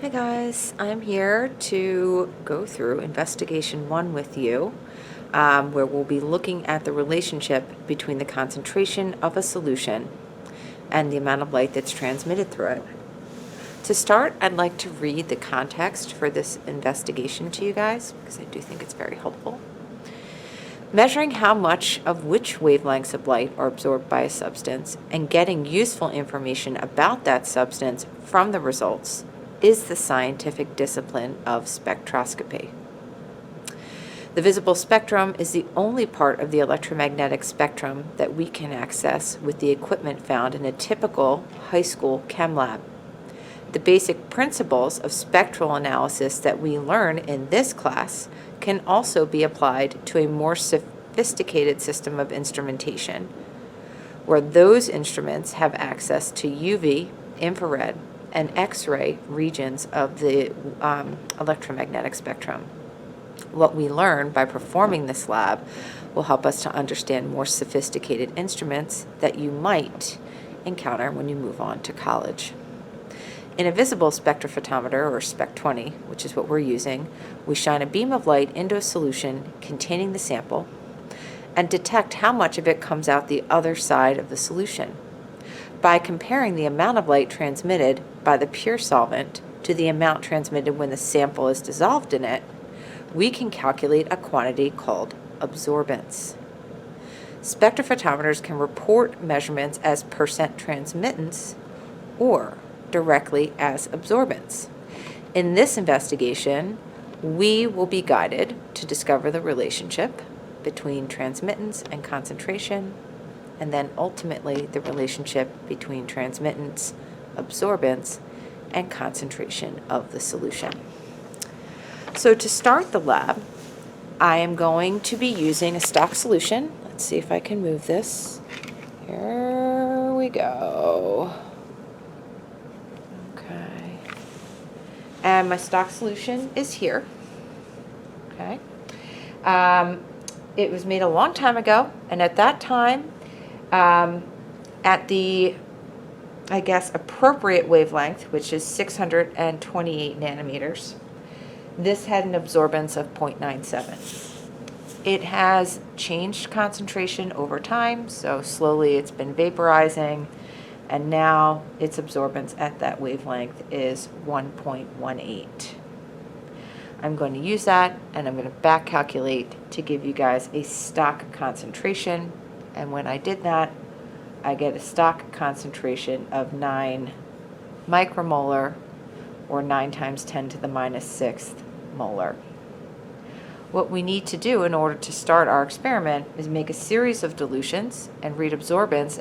Hi guys, I'm here to go through Investigation 1 with you, where we'll be looking at the relationship between the concentration of a solution and the amount of light that's transmitted through it. To start, I'd like to read the context for this investigation to you guys, because I do think it's very helpful. Measuring how much of which wavelengths of light are absorbed by a substance and getting useful information about that substance from the results is the scientific discipline of spectroscopy. The visible spectrum is the only part of the electromagnetic spectrum that we can access with the equipment found in a typical high school chem lab. The basic principles of spectral analysis that we learn in this class can also be applied to a more sophisticated system of instrumentation, where those instruments have access to UV, infrared, and X-ray regions of the electromagnetic spectrum. What we learn by performing this lab will help us to understand more sophisticated instruments that you might encounter when you move on to college. In a visible spectrophotometer, or Spec 20, which is what we're using, we shine a beam of light into a solution containing the sample and detect how much of it comes out the other side of the solution. By comparing the amount of light transmitted by the pure solvent to the amount transmitted when the sample is dissolved in it, we can calculate a quantity called absorbance. Spectrophotometers can report measurements as percent transmittance or directly as absorbance. In this investigation, we will be guided to discover the relationship between transmittance and concentration, and then ultimately the relationship between transmittance, absorbance, and concentration of the solution. So to start the lab, I am going to be using a stock solution. Let's see if I can move this. Here we go. Okay. And my stock solution is here. Okay. It was made a long time ago, and at that time, at the, I guess, appropriate wavelength, which is 628 nanometers, this had an absorbance of 0.97. It has changed concentration over time, so slowly it's been vaporizing, and now its absorbance at that wavelength is 1.18. I'm going to use that, and I'm going to back calculate to give you guys a stock concentration. And when I did that, I get a stock concentration of 9 micromolar, or 9 times 10 to the minus 6th molar. What we need to do in order to start our experiment is make a series of dilutions and read absorbance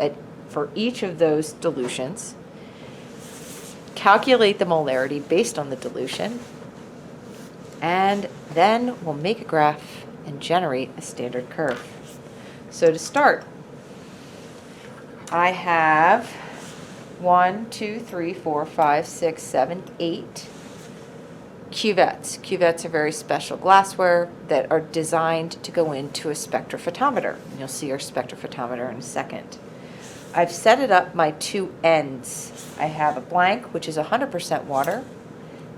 for each of those dilutions, calculate the molarity based on the dilution, and then we'll make a graph and generate a standard curve. So to start, I have 1, 2, 3, 4, 5, 6, 7, 8 cuvettes. Cuvettes are very special glassware that are designed to go into a spectrophotometer. And you'll see our spectrophotometer in a second. I've set it up my two ends. I have a blank, which is 100% water,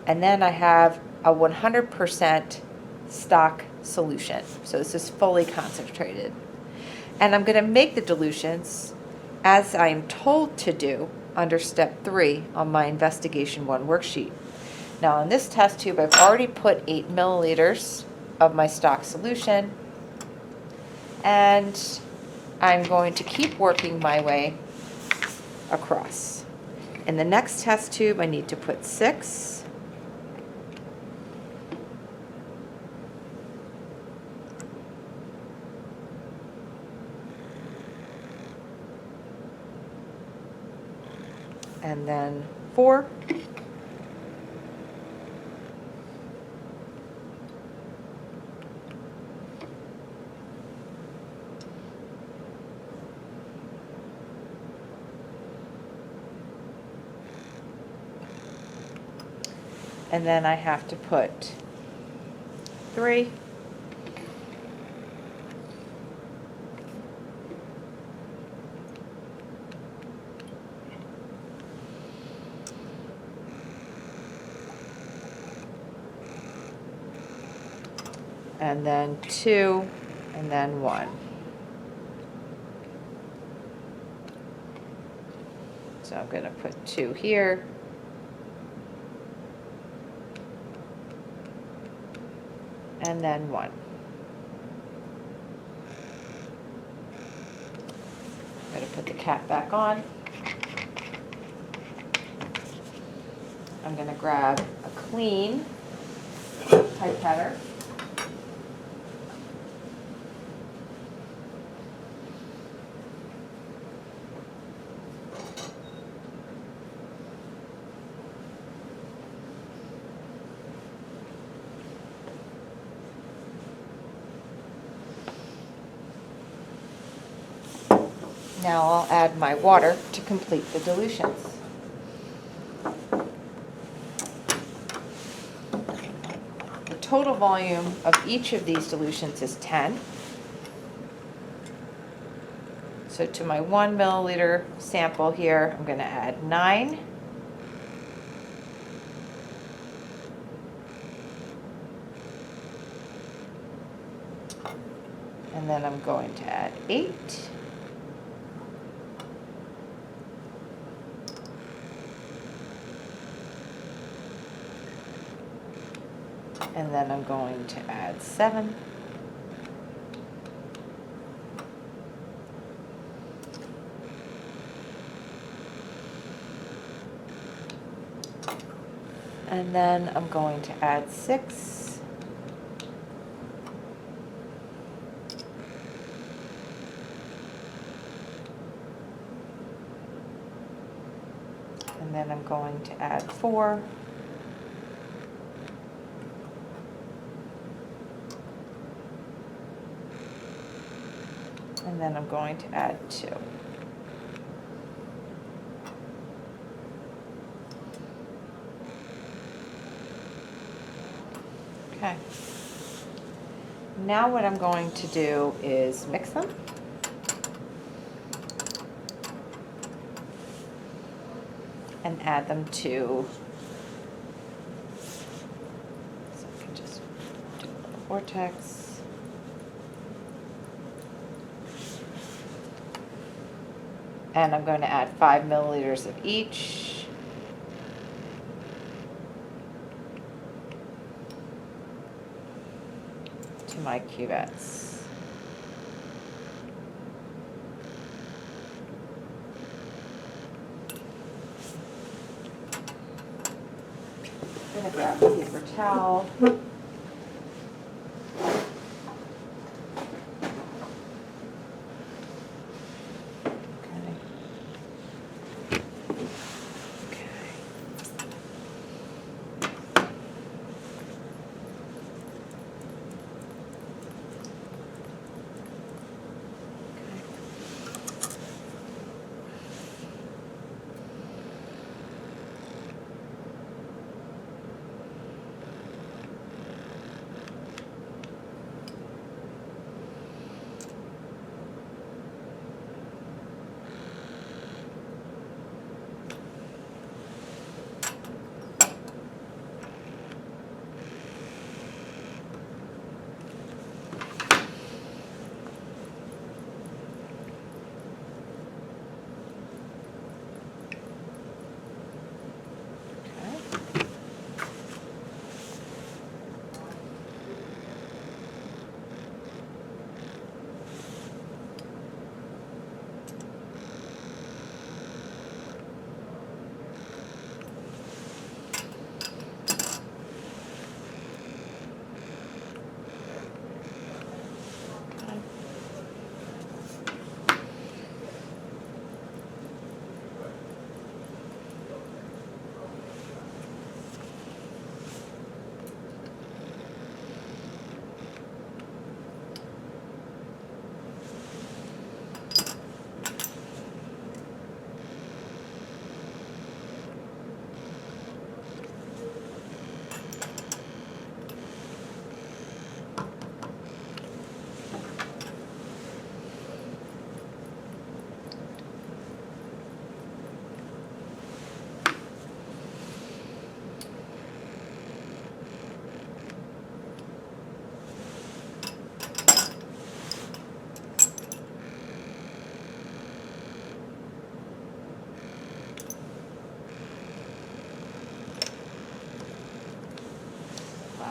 and then I have a 100% stock solution. So this is fully concentrated. And I'm going to make the dilutions as I am told to do under step 3 on my Investigation 1 worksheet. Now in this test tube, I've already put 8 milliliters of my stock solution, and I'm going to keep working my way across. In the next test tube, I need to put 6. And then 4. And then I have to put 3. and then 2, and then 1. So I'm going to put 2 here. And then 1. I'm going to put the cap back on. I'm going to grab a clean pipetter. Now I'll add my water to complete the dilutions. The total volume of each of these dilutions is 10. So to my 1 milliliter sample here, I'm going to add 9. And then I'm going to add 8. And then I'm going to add 7. And then I'm going to add 6. And then I'm going to add 4. And then I'm going to add 2. Okay. Now what I'm going to do is mix them. And add them to, so I can just do a little vortex. And I'm going to add 5 milliliters of each. To my cuvettes. I'm going to grab a paper towel.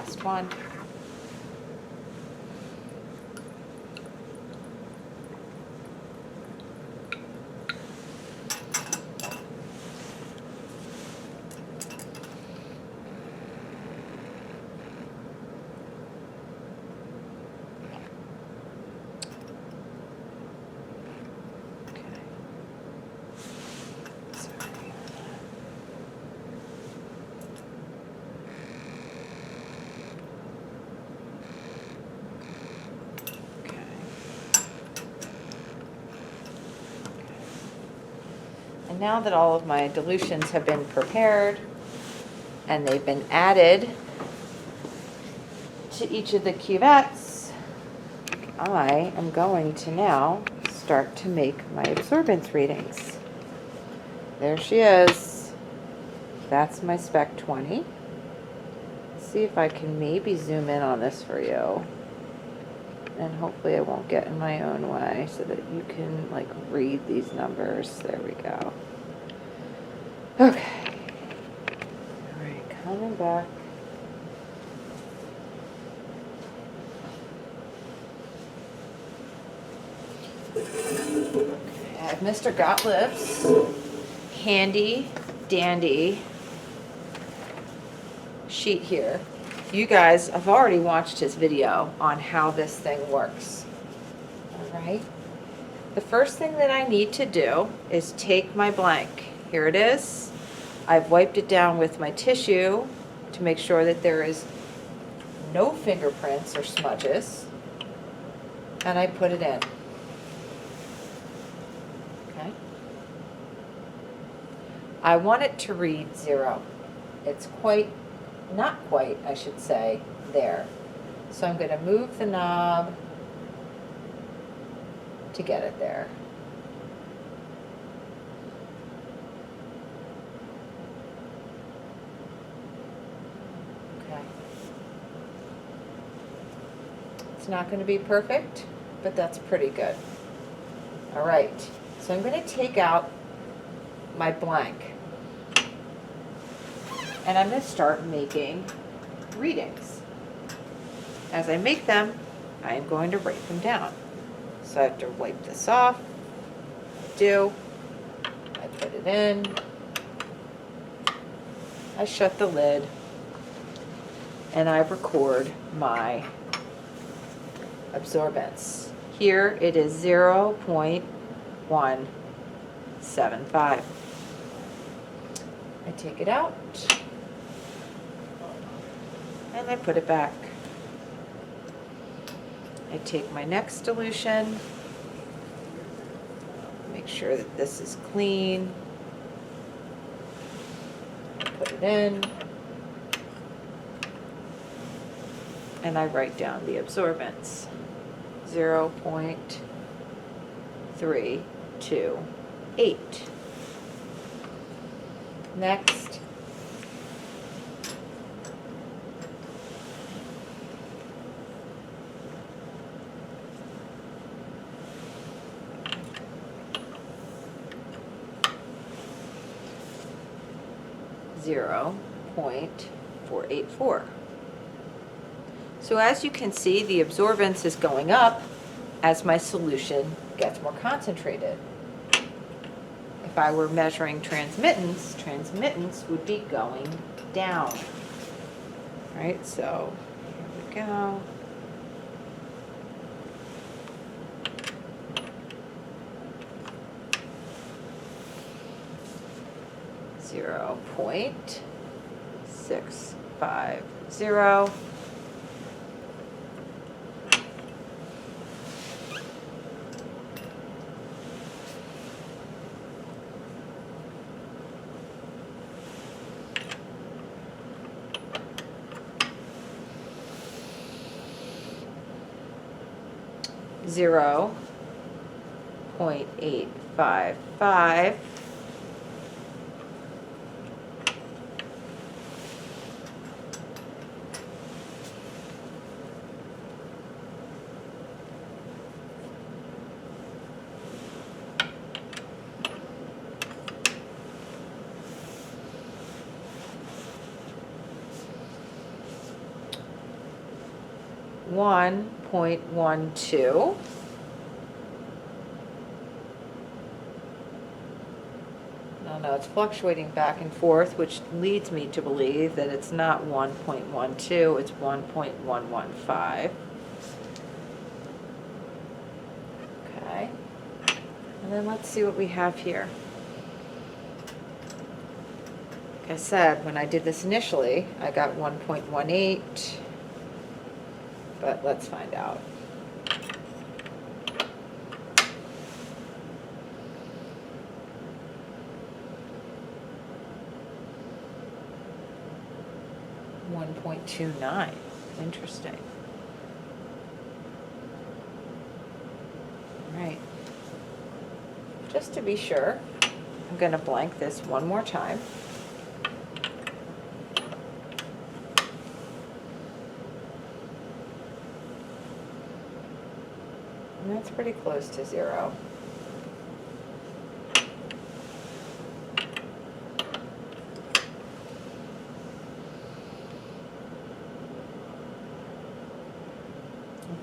last one. And now that all of my dilutions have been prepared and they've been added to each of the cuvettes, I am going to now start to make my absorbance readings. There she is. That's my Spec 20. Let's see if I can maybe zoom in on this for you. And hopefully I won't get in my own way so that you can like read these numbers. There we go. Okay. All right, coming back. Okay, I have Mr. Gottlieb's handy dandy sheet here. You guys have already watched his video on how this thing works. All right. The first thing that I need to do is take my blank. Here it is. I've wiped it down with my tissue to make sure that there is no fingerprints or smudges. And I put it in. Okay. I want it to read 0. It's not quite, I should say, there. So I'm going to move the knob to get it there. Okay. It's not going to be perfect, but that's pretty good. All right, so I'm going to take out my blank. And I'm going to start making readings. As I make them, I am going to write them down. So I have to wipe this off. I put it in. I shut the lid. And I record my absorbance. Here it is 0.175. I take it out. And I put it back. I take my next dilution, make sure that this is clean, put it in, and I write down the absorbance, 0.328. Next, .484. So as you can see, the absorbance is going up as my solution gets more concentrated. If I were measuring transmittance, transmittance would be going down. All right, so here we go. Zero 0.650. Zero 0.855. 1.12. No, it's fluctuating back and forth, which leads me to believe that it's not 1.12, it's 1.115. Okay. And then let's see what we have here. Like I said, when I did this initially, I got 1.18, but let's find out. .29. Interesting. All right. Just to be sure, I'm going to blank this one more time. And that's pretty close to 0.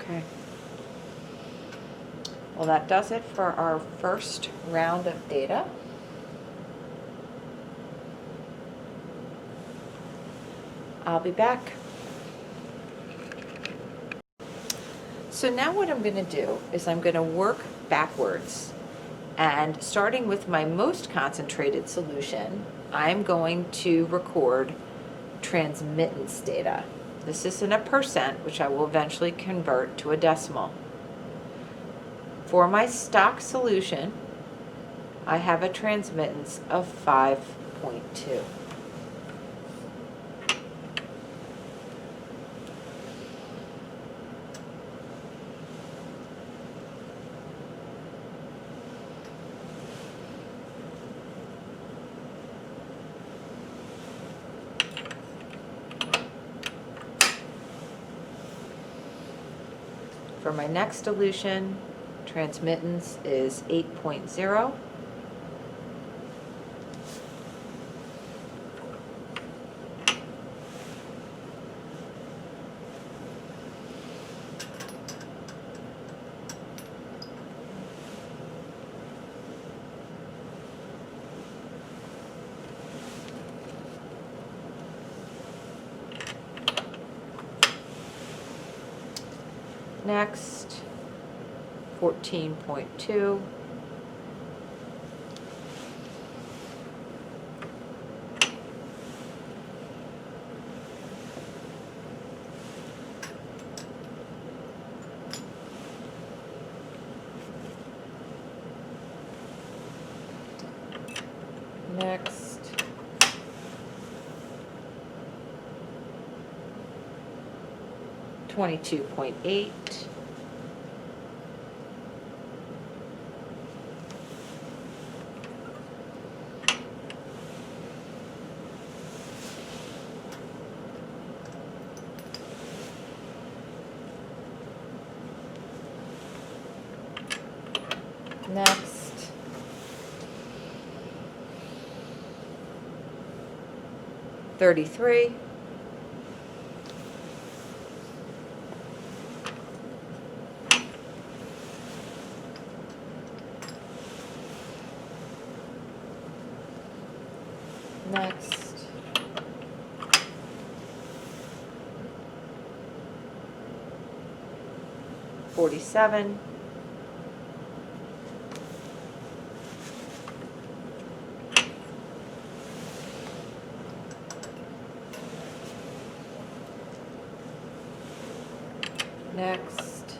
Okay. Well, that does it for our first round of data. I'll be back. So now what I'm going to do is I'm going to work backwards, and starting with my most concentrated solution, I'm going to record transmittance data. This is in a percent, which I will eventually convert to a decimal. For my stock solution, I have a transmittance of 5.2. For my next dilution, transmittance is 8.0. Next, 14.2. Next, 22.8. Next, 33. Next, 47. Next,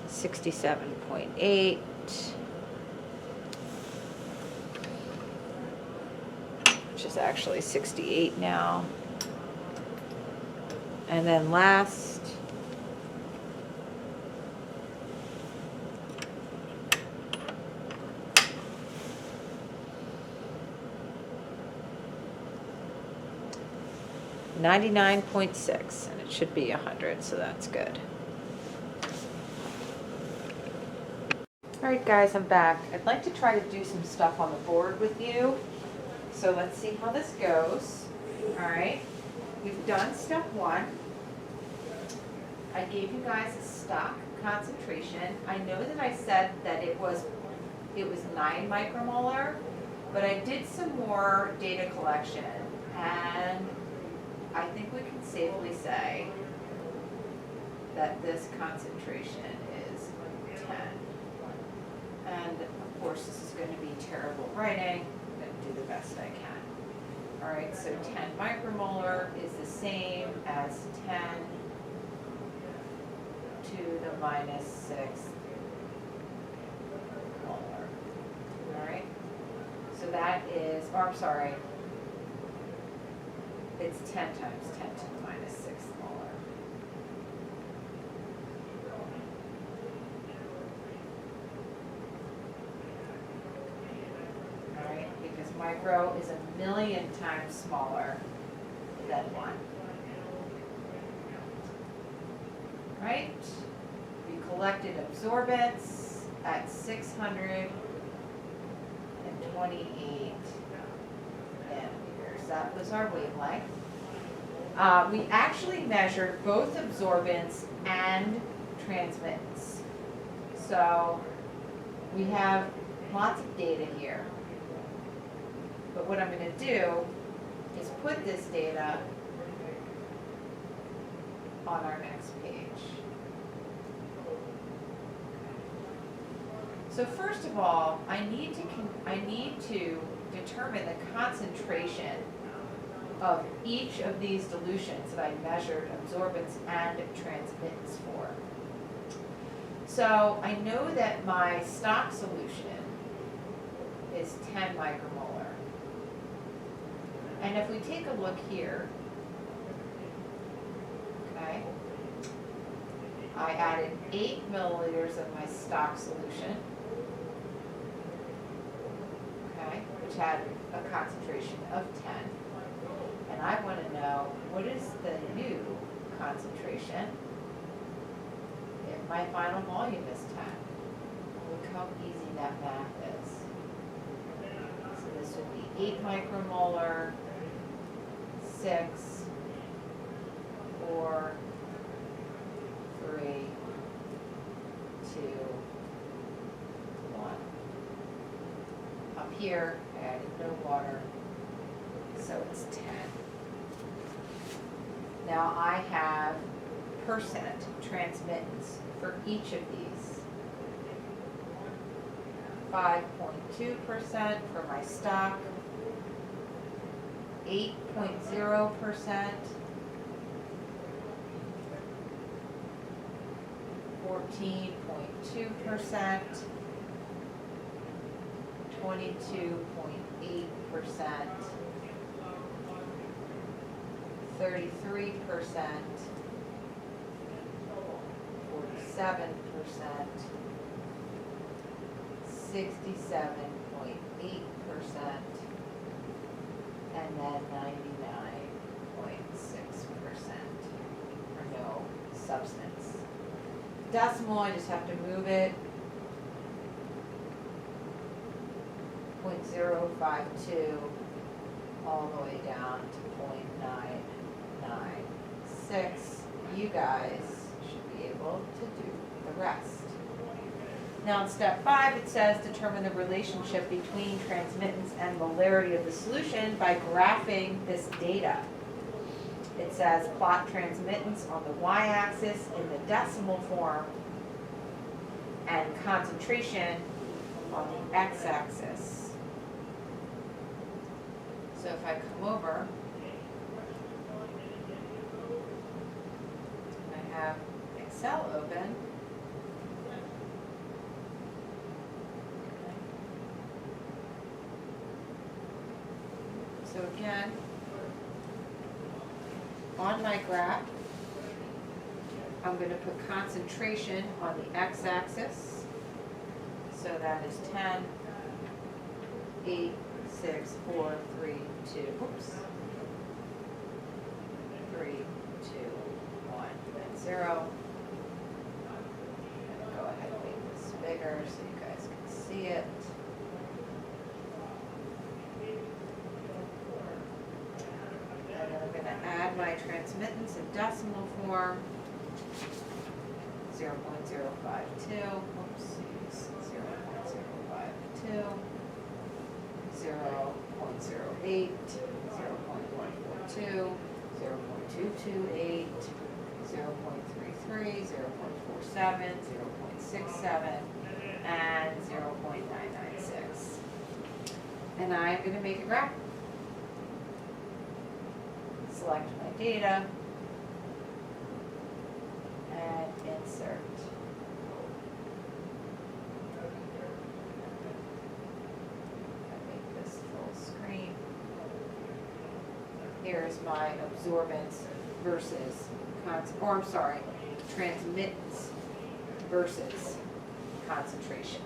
67.8. Which is actually 68 now. And then last, $99.6, and it should be 100, so that's good. All right, guys, I'm back. I'd like to try to do some stuff on the board with you. So let's see how this goes. All right, we've done step 1. I gave you guys a stock concentration. I know that I said that it was 9 micromolar, but I did some more data collection, and I think we can safely say that this concentration is 10. And of course, this is going to be terrible writing. I'm going to do the best I can. All right, so 10 micromolar is the same as 10 to the minus 6 molar. All right, so that is, or I'm sorry, it's 10 times 10 to the minus 6 molar. All right, because micro is 1,000,000 times smaller than 1. Right? We collected absorbance at 628 nanometers. That was our wavelength. We actually measured both absorbance and transmittance. So we have lots of data here. But what I'm going to do is put this data on our next page. So first of all, I need to determine the concentration of each of these dilutions that I measured absorbance and transmittance for. So I know that my stock solution is 10 micromolar. And if we take a look here, okay, I added 8 milliliters of my stock solution, okay, which had a concentration of 10. And I want to know, what is the new concentration if my final volume is 10? Look how easy that math is. So this would be 8 micromolar, 6, 4, 3, 2, 1. Up here, I added no water, so it's 10. Now I have percent transmittance for each of these. 5.2% for my stock, 8.0%, 14.2%, 22.8%, 33%, 47%, 67.8%, and then 99.6% for no substance. Decimal, I just have to move it. 0.052 all the way down to 0.996. You guys should be able to do the rest. Now in step 5, it says determine the relationship between transmittance and molarity of the solution by graphing this data. It says plot transmittance on the y-axis in the decimal form and concentration on the x-axis. So if I come over, I have Excel open. So again, on my graph, I'm going to put concentration on the x-axis. So that is 10, 8, 6, 4, 3, 2, oops, 3, 2, 1, and 0. I'm going to go ahead and make this bigger so you guys can see it. norm, 0.052, oopsies, 0.052, 0.08, 0.142, 0.228, 0.33, 0.47, 0.67, and 0.996. And I'm going to make a graph. Select my data and insert. Make this full screen. Here's my absorbance versus transmittance versus concentration.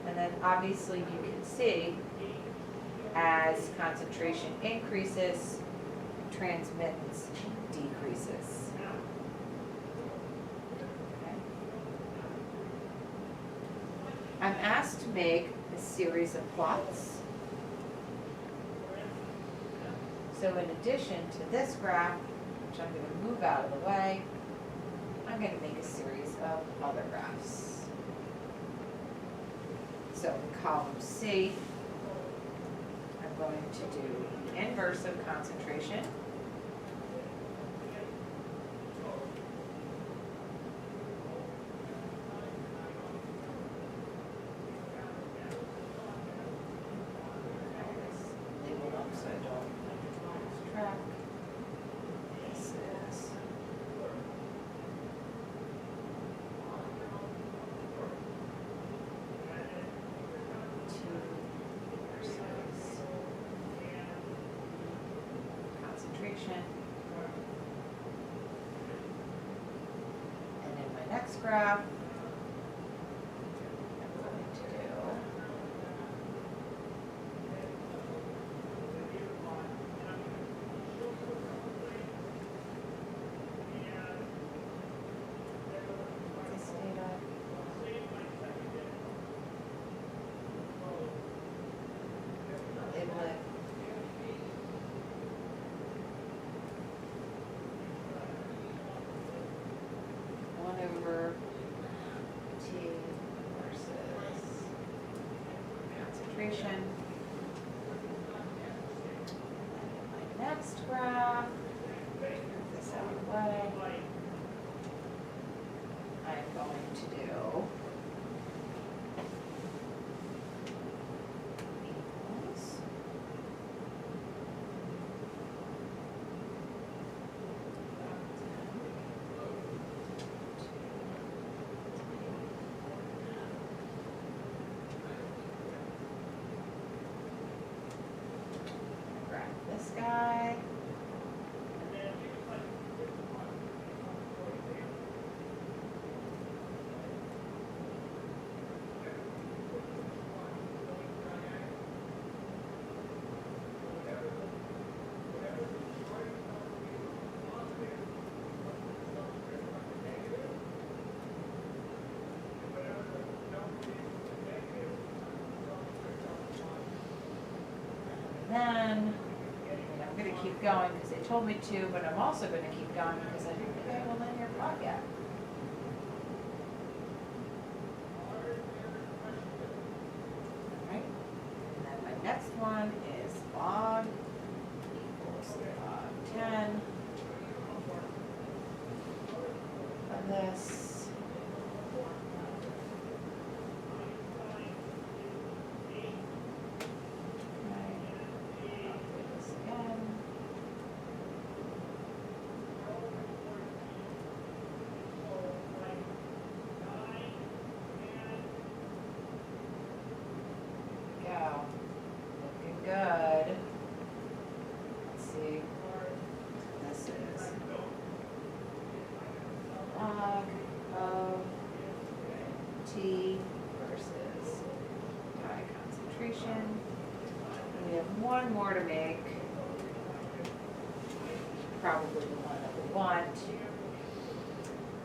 And then obviously you can see as concentration increases, transmittance decreases. Okay. I'm asked to make a series of plots. So in addition to this graph, which I'm going to move out of the way, I'm going to make a series of other graphs. So in column C, I'm going to do the inverse of concentration. Label them so I don't lose track. This is concentration. And in my next graph, I'm going to do this data. Label it. Over T versus concentration. And in my next graph, move this out of the way, I'm going to do equals. This guy. Then I'm going to keep going because they told me to, but I'm also going to keep going because I didn't have a linear plot yet. Alright, and then my next one is log equals log 10 of this. Good. Let's see. This is log of T versus dye concentration. And we have one more to make. Probably the one that we want.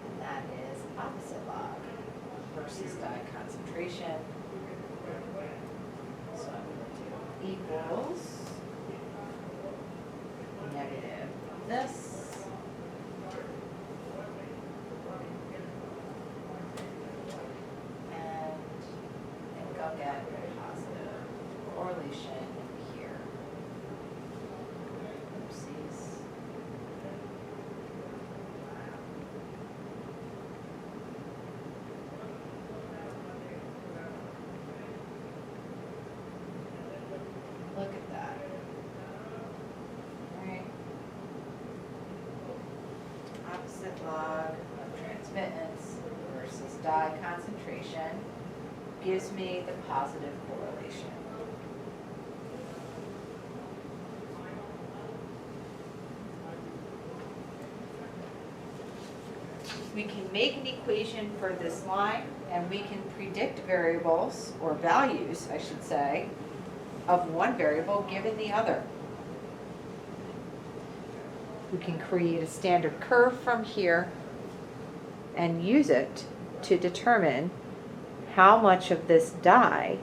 And that is opposite log versus dye concentration. So I'm going to do equals negative this dilation here. Oopsies. Look at that. All right. Opposite log of transmittance versus dye concentration gives me the positive correlation. We can make an equation for this line, and we can predict variables, or values, I should say, of one variable given the other. We can create a standard curve from here and use it to determine how much of this dye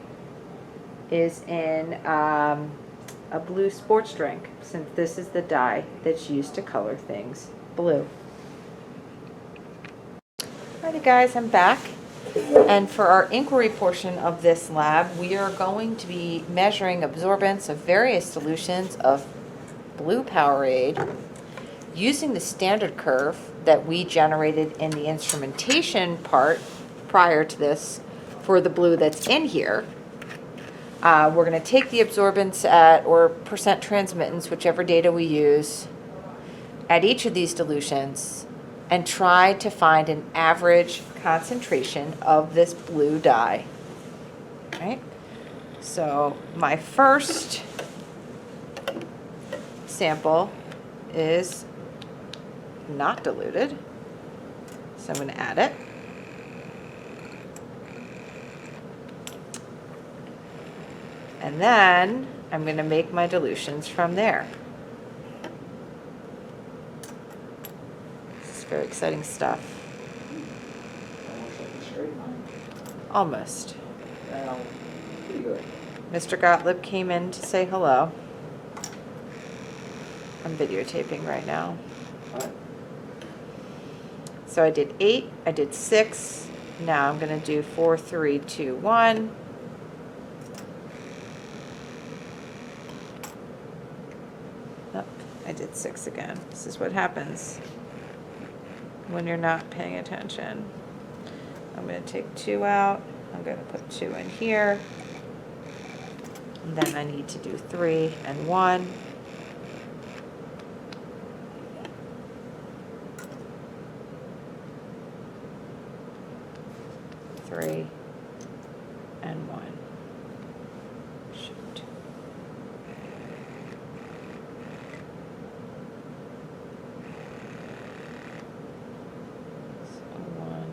is in a blue sports drink, since this is the dye that's used to color things blue. Alrighty guys, I'm back. And for our inquiry portion of this lab, we are going to be measuring absorbance of various solutions of blue Powerade using the standard curve that we generated in the instrumentation part prior to this for the blue that's in here. We're going to take the absorbance or percent transmittance, whichever data we use, at each of these dilutions and try to find an average concentration of this blue dye. Right? So my first sample is not diluted, so I'm going to add it. And then I'm going to make my dilutions from there. This is very exciting stuff. Almost like a straight line. Almost. Well, pretty good. Mr. Gottlieb came in to say hello. I'm videotaping right now. Alright. So I did 8, I did 6. Now I'm going to do 4, 3, 2, 1. Oh, I did 6 again. This is what happens when you're not paying attention. I'm going to take 2 out. I'm going to put 2 in here. And then I need to do 3 and 1. Three and 1. Shoot. So 1.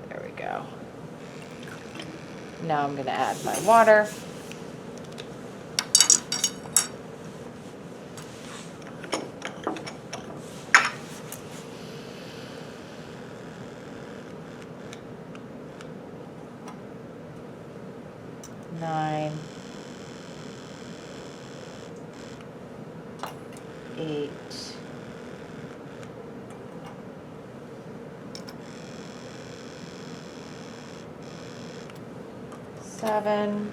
There we go. Now I'm going to add my water. Nine, 8, 7,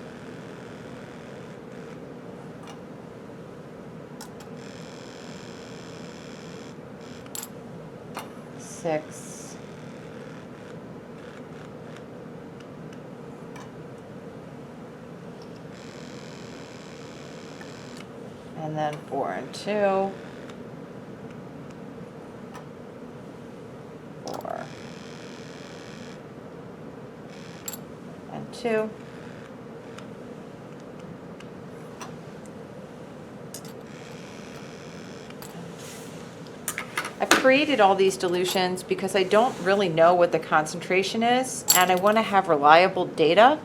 6, and then 4 and 2, 4 and 2. I've created all these dilutions because I don't really know what the concentration is, and I want to have reliable data,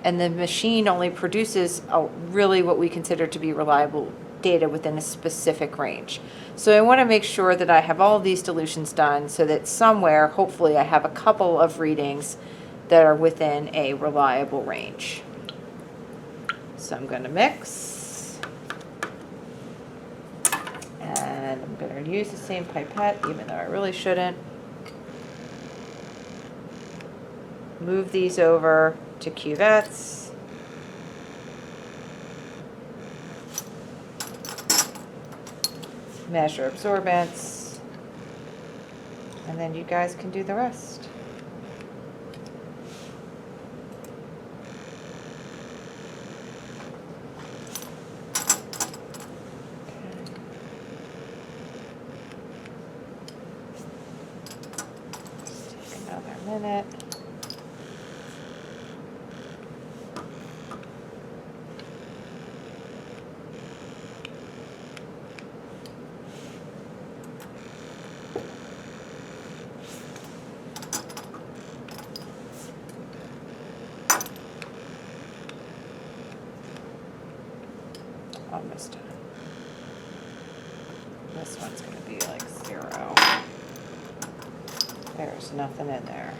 and the machine only produces really what we consider to be reliable data within a specific range. So I want to make sure that I have all of these dilutions done so that somewhere, hopefully, I have a couple of readings that are within a reliable range. So I'm going to mix. And I'm going to use the same pipette, even though I really shouldn't. Move these over to cuvettes. measure absorbance, and then you guys can do the rest. Take another minute. Almost done. This one's going to be like 0. There's nothing in there.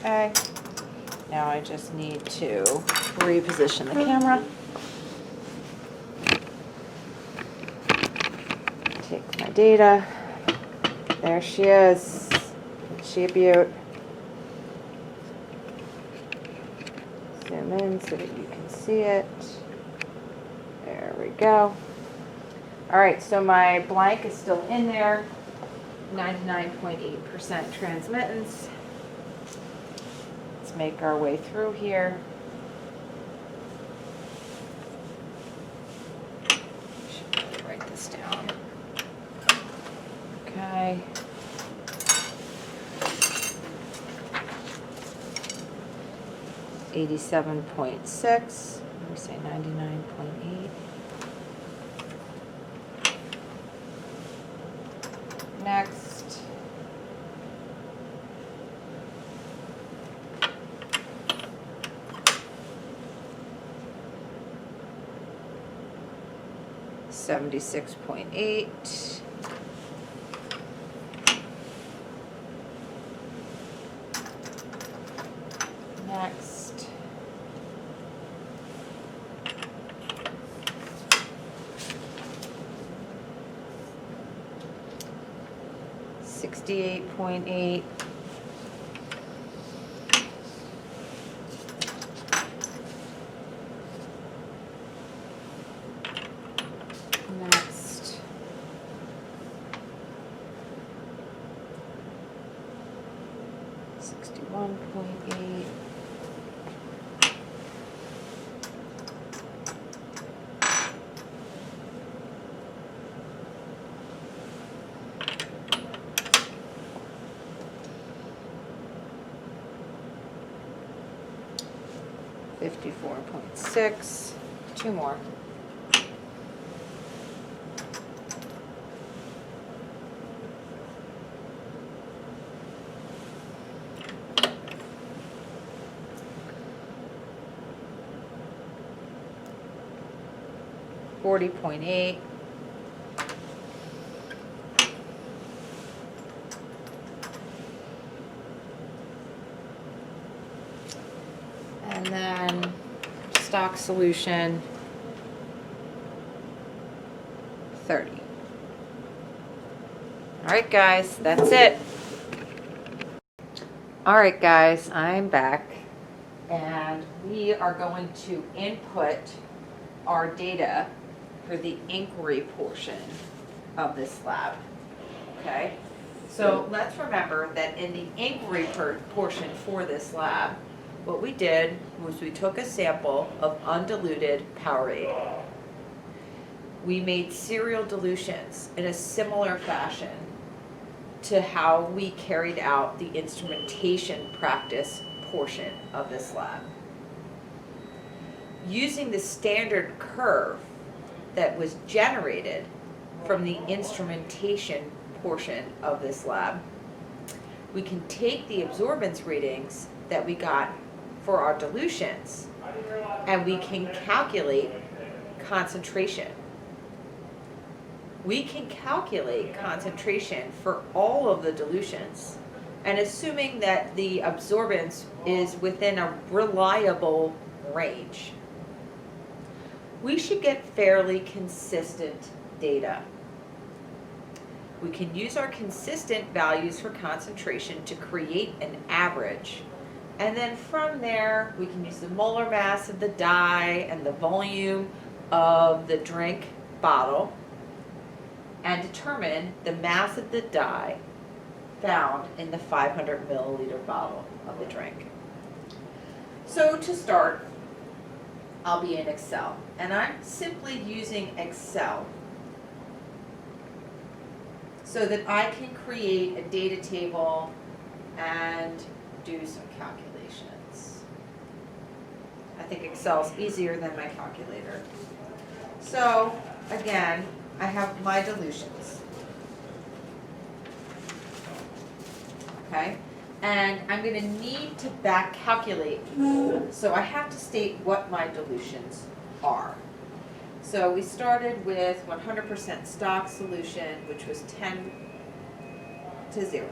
Okay, now I just need to reposition the camera. Take my data. There she is. Isn't she a beaut? Zoom in so that you can see it. There we go. All right, so my blank is still in there. 99.8% transmittance. Let's make our way through here. Should really write this down. Okay. $87.6. Let me say 99.8. Next. $76.8. Next. $68.8. Next. $61.8. $54.6. 2 more. $40.8. And then stock solution 30. All right, guys, that's it. All right, guys, I'm back, and we are going to input our data for the inquiry portion of this lab. Okay, so let's remember that in the inquiry portion for this lab, what we did was we took a sample of undiluted Powerade. We made serial dilutions in a similar fashion to how we carried out the instrumentation practice portion of this lab. Using the standard curve that was generated from the instrumentation portion of this lab, we can take the absorbance readings that we got for our dilutions, and we can calculate concentration. We can calculate concentration for all of the dilutions, and assuming that the absorbance is within a reliable range, we should get fairly consistent data. we can use our consistent values for concentration to create an average. And then from there, we can use the molar mass of the dye and the volume of the drink bottle and determine the mass of the dye found in the 500 milliliter bottle of the drink. So to start, I'll be in Excel, and I'm simply using Excel so that I can create a data table and do some calculations. I think Excel's easier than my calculator. So again, I have my dilutions. Okay, and I'm going to need to back calculate, so I have to state what my dilutions are. So we started with 100% stock solution, which was 10 to 0.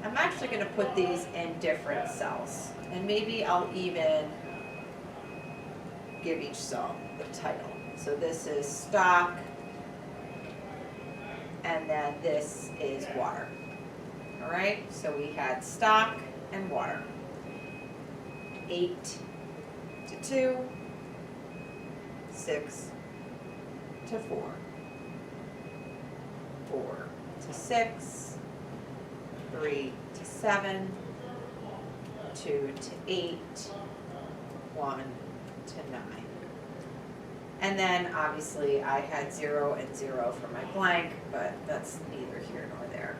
I'm actually going to put these in different cells, and maybe I'll even give each cell the title. So this is stock, and then this is water. All right, so we had stock and water. 8 to 2, 6 to 4, 4 to 6, 3 to 7, 2 to 8, 1 to 9. And then obviously I had 0 and 0 for my blank, but that's neither here nor there.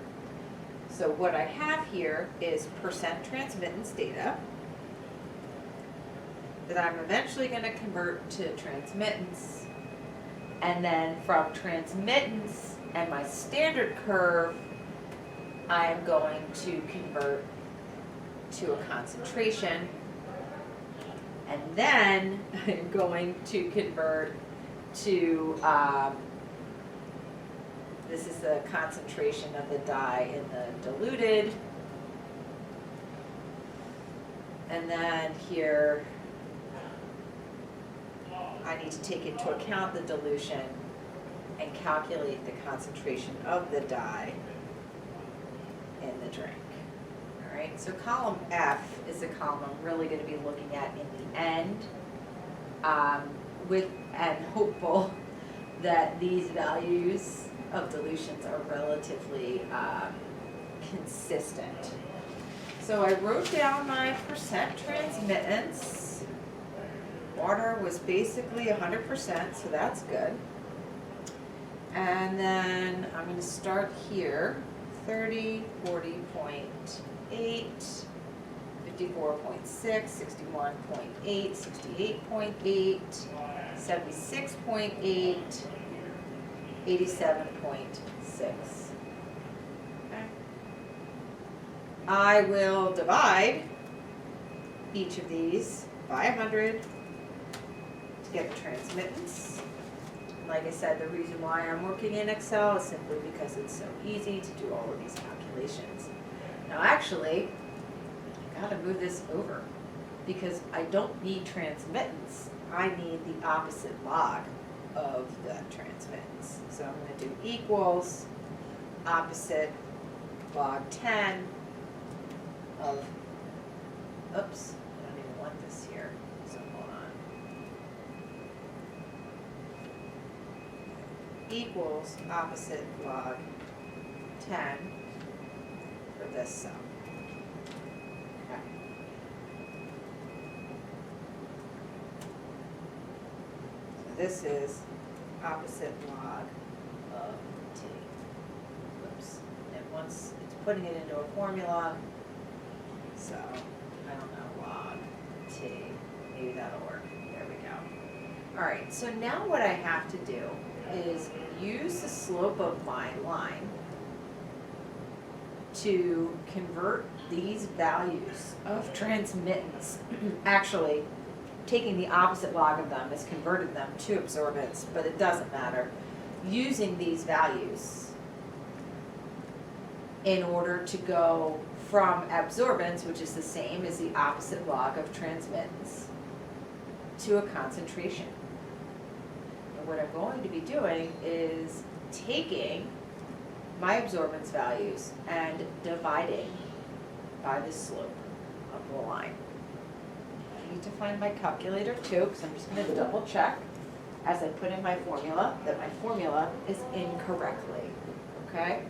So what I have here is percent transmittance data that I'm eventually going to convert to transmittance. And then from transmittance and my standard curve, I'm going to convert to a concentration. And then I'm going to convert to, this is the concentration of the dye in the diluted. And then here, I need to take into account the dilution and calculate the concentration of the dye in the drink. All right, so column F is the column I'm really going to be looking at in the end, and hopeful that these values of dilutions are relatively consistent. So I wrote down my percent transmittance. Water was basically 100%, so that's good. And then I'm going to start here, 30, 40.8, 54.6, 61.8, 68.8, 76.8, 87.6. Okay. I will divide each of these by 100 to get the transmittance. Like I said, the reason why I'm working in Excel is simply because it's so easy to do all of these calculations. Now actually, I gotta move this over because I don't need transmittance. I need the opposite log of the transmittance. So I'm gonna do equals opposite log 10 of, oops, I don't even want this here, so hold on. Equals opposite log 10 for this cell. Okay. So this is opposite log of t. Whoops. And once it's putting it into a formula, so I don't know, log t. Maybe that'll work. There we go. All right, so now what I have to do is use the slope of my line to convert these values of transmittance. Actually, taking the opposite log of them is converting them to absorbance, but it doesn't matter. Using these values in order to go from absorbance, which is the same as the opposite log of transmittance, to a concentration. what I'm going to be doing is taking my absorbance values and dividing by the slope of the line. I need to find my calculator too, because I'm just going to double check as I put in my formula that my formula is incorrectly, okay?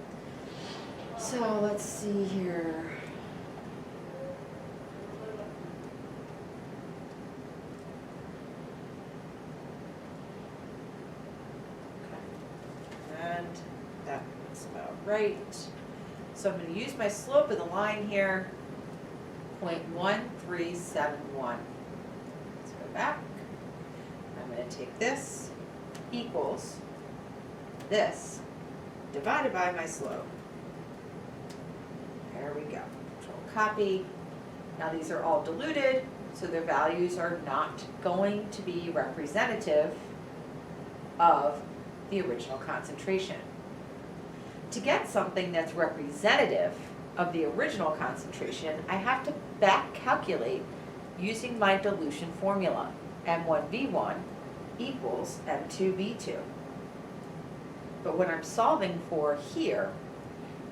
So let's see here. And that's about right. So I'm going to use my slope of the line here, 0.1371. Let's go back. I'm going to take this equals this divided by my slope. There we go. Control copy. Now these are all diluted, so their values are not going to be representative of the original concentration. To get something that's representative of the original concentration, I have to back calculate using my dilution formula. M1V1 equals M2V2. But what I'm solving for here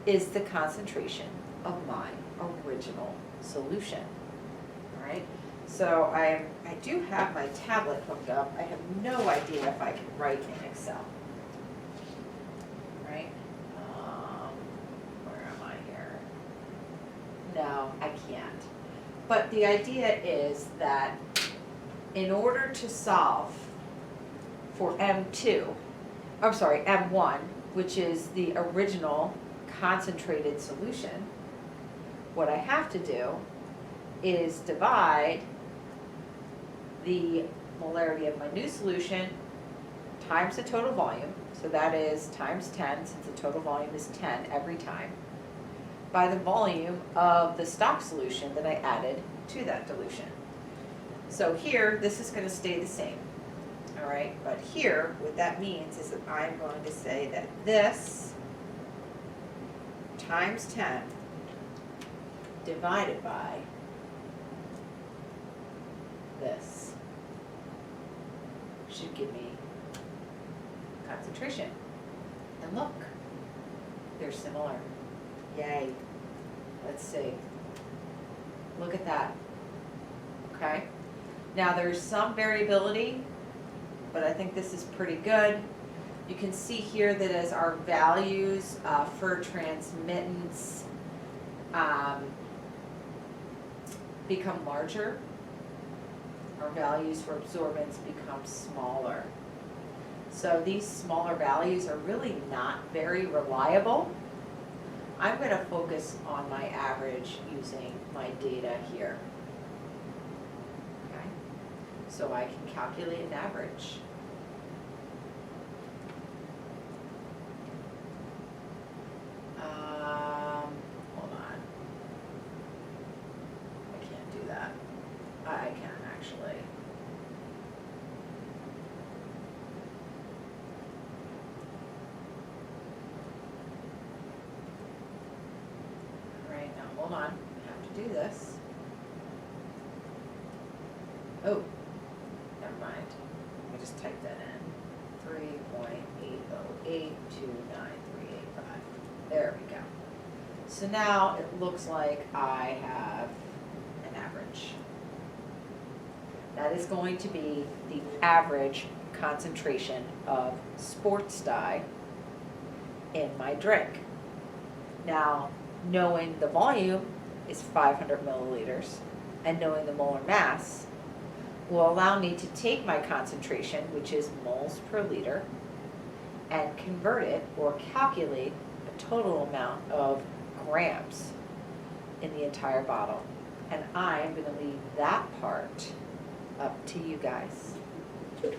is the concentration of my original solution. All right? So I do have my tablet hooked up. I have no idea if I can write in Excel. Right? Where am I here? No, I can't. But the idea is that in order to solve for M1, which is the original concentrated solution, what I have to do is divide the molarity of my new solution times the total volume, so that is times 10, since the total volume is 10 every time, by the volume of the stock solution that I added to that dilution. So here, this is going to stay the same, all right? But here, what that means is that I'm going to say that this times 10 divided by this should give me concentration. And look, they're similar. Yay. Let's see. Look at that. Okay. Now there's some variability, but I think this is pretty good. You can see here that as our values for transmittance become larger, our values for absorbance become smaller. So these smaller values are really not very reliable. I'm going to focus on my average using my data here. Okay, so I can calculate an average. Hold on. I can't do that. I can actually. Right, now hold on. I have to do this. Oh, never mind. Let me just type that in. 3.80829.385. There we go. So now it looks like I have an average. That is going to be the average concentration of sports dye in my drink. Now, knowing the volume is 500 milliliters and knowing the molar mass will allow me to take my concentration, which is moles per liter, and convert it or calculate a total amount of grams in the entire bottle. And I'm going to leave that part up to you guys. Okay.